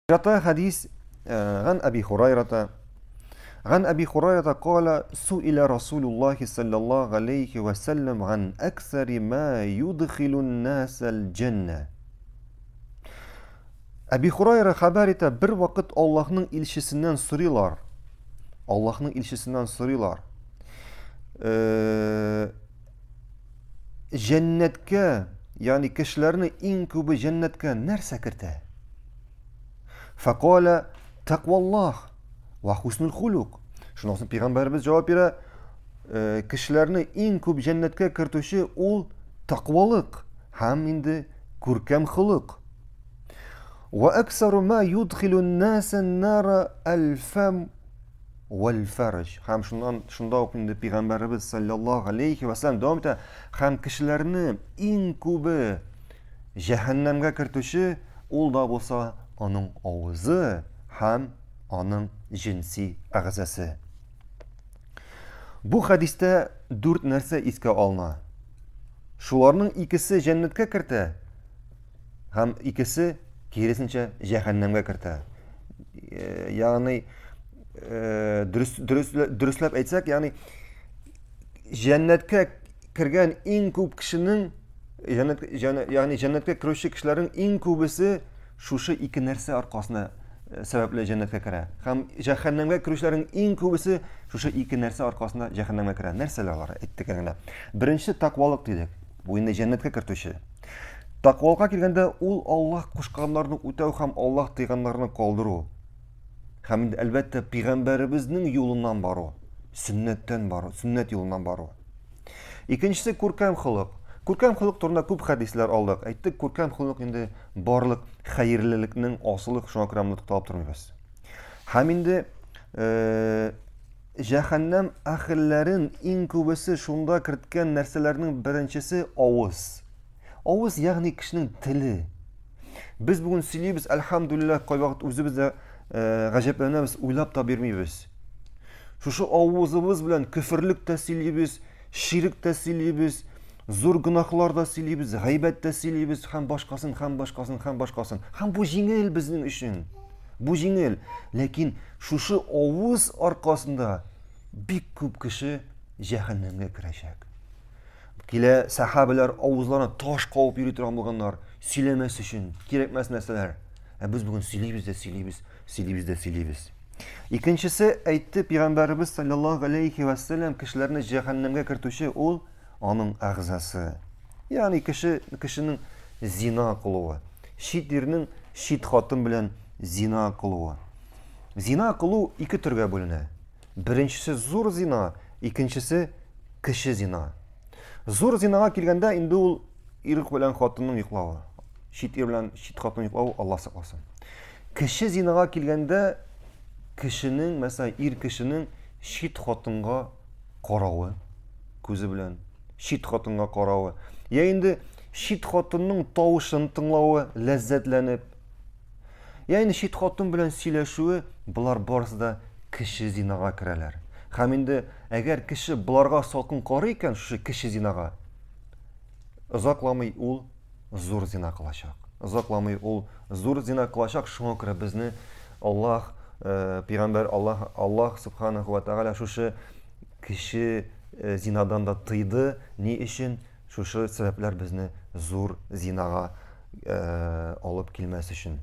حديث عن أبي هريرة قال سئل رسول الله صلى الله عليه وسلم عن أكثر ما يدخل الناس الجنة. Abi Hurayra haber ete bir vakit Allah'ın ilçesinden soruyorlar. Allah'ın ilçesinden soruyorlar. Cennetke yani kişilerini en kübü cennetke nerse kirte? Fekale takvallah ve husnul huluk. Şundan sonra Peygamberimiz cevap vere kişilerini en kübü cennetke kirtuşu ol takvalık hem indi kurkem hılık. وأكثر ما يدخل الناس النار الفم والفرج. Hem şunda okuyun Peygamberimiz sallallahu aleyhi ve sellem devam ete hem kişilerini en kübü cehennemge kirtuşu ol da bolsa onun ağzı hem onun cinsi ağzası. Bu hadiste 4 nerse iske alına. Şularının ikisi cennetke kirte hem ikisi kirisince cehennemge kirte. Yani dürüstlep etsek yani cennetke kirgen en küp kişinin cennetke kirişi kişilerin en kübüsü şu iki nerse arkasına sebeple cennetke kire. Hem cehennemge kirişlerin en kübüsü şu iki nerse arkasında cehennemge kire. Nerseler var ettik yani. Birinci takvalık dedik. Bu indi cennetke kirtuşu. Takvalığa kelgende ol Allah kuşkanlarını ötev hem Allah teyganlarını kaldırı. Hem elbette Peygamberimizin yolundan baro. Sünnetten baro. Sünnet yolundan baro. İkincisi kurkem hılık. Kurkem hılık turunda küp hadisler aldık. Ayttık kurkem hılık indi barlık hayırlılıkның asılık şuna kıramını tutalып durmayız. Hem indi cehennem ahillerin en kübesi şunda kirtken nerselerinin birincisi ağız. Ağız yani kişinin tili. Biz bugün söyleyimiz elhamdülillah koy vakit özümüzde gaceplenemiz, uylap da vermeyiz. Şu ağzımız bilen küfürlük de söyleyimiz, şirik de söyleyimiz, zor günahlar da söyleyimiz, gıybet de söyleyimiz, hem başkasın. Hem bu jingil bizim için. Bu jingil. Lakin şu ağız arkasında bir küp kişi cehennemge girecek. Kile sahabeler ağızlarına taş koyup yürütüranlar söylemesi için gerekmez nesneler. Biz bugün söyleyimiz. İkincisi aytti Peygamberimiz sallallahu aleyhi ve sellem kişilerini cehennemge kirtuşu ol onun ağzası. Yani kişinin zina kılığı. Şit yerinin şit hatın bilen zina kılığı. Zina kılığı iki türge bölüne. Birincisi zor zina, ikincisi kişi zina. Zor zinaga kelgende indi ol irik bilen hatının yıklağı. Şit yer bilen şit hatının yıklağı Allah saklasın. Kişi zinaga kelgende kişinin mesela kişinin şit hatınga qarağı, gözü bilen şit hatınga qarağı. Ya indi şit hatının tavışını tınlağı lezzetlenip. Ya indi şit hatın bilen söyleşüğü bular barısı da kişi zinaga kireler. Hem indi eğer kişi bularga salkın qarı iken şu kişi zinaga uzaklamay ol zor zina kılacak. Uzaklamay ol zor zina kılacak. Şuna göre bizni Allah Peygamber Allah Subhanahu ve Teala şu kişi zinadan da tıydı. Ne için? Şu sebepler bizni zor zinaga alıp gelmesi için.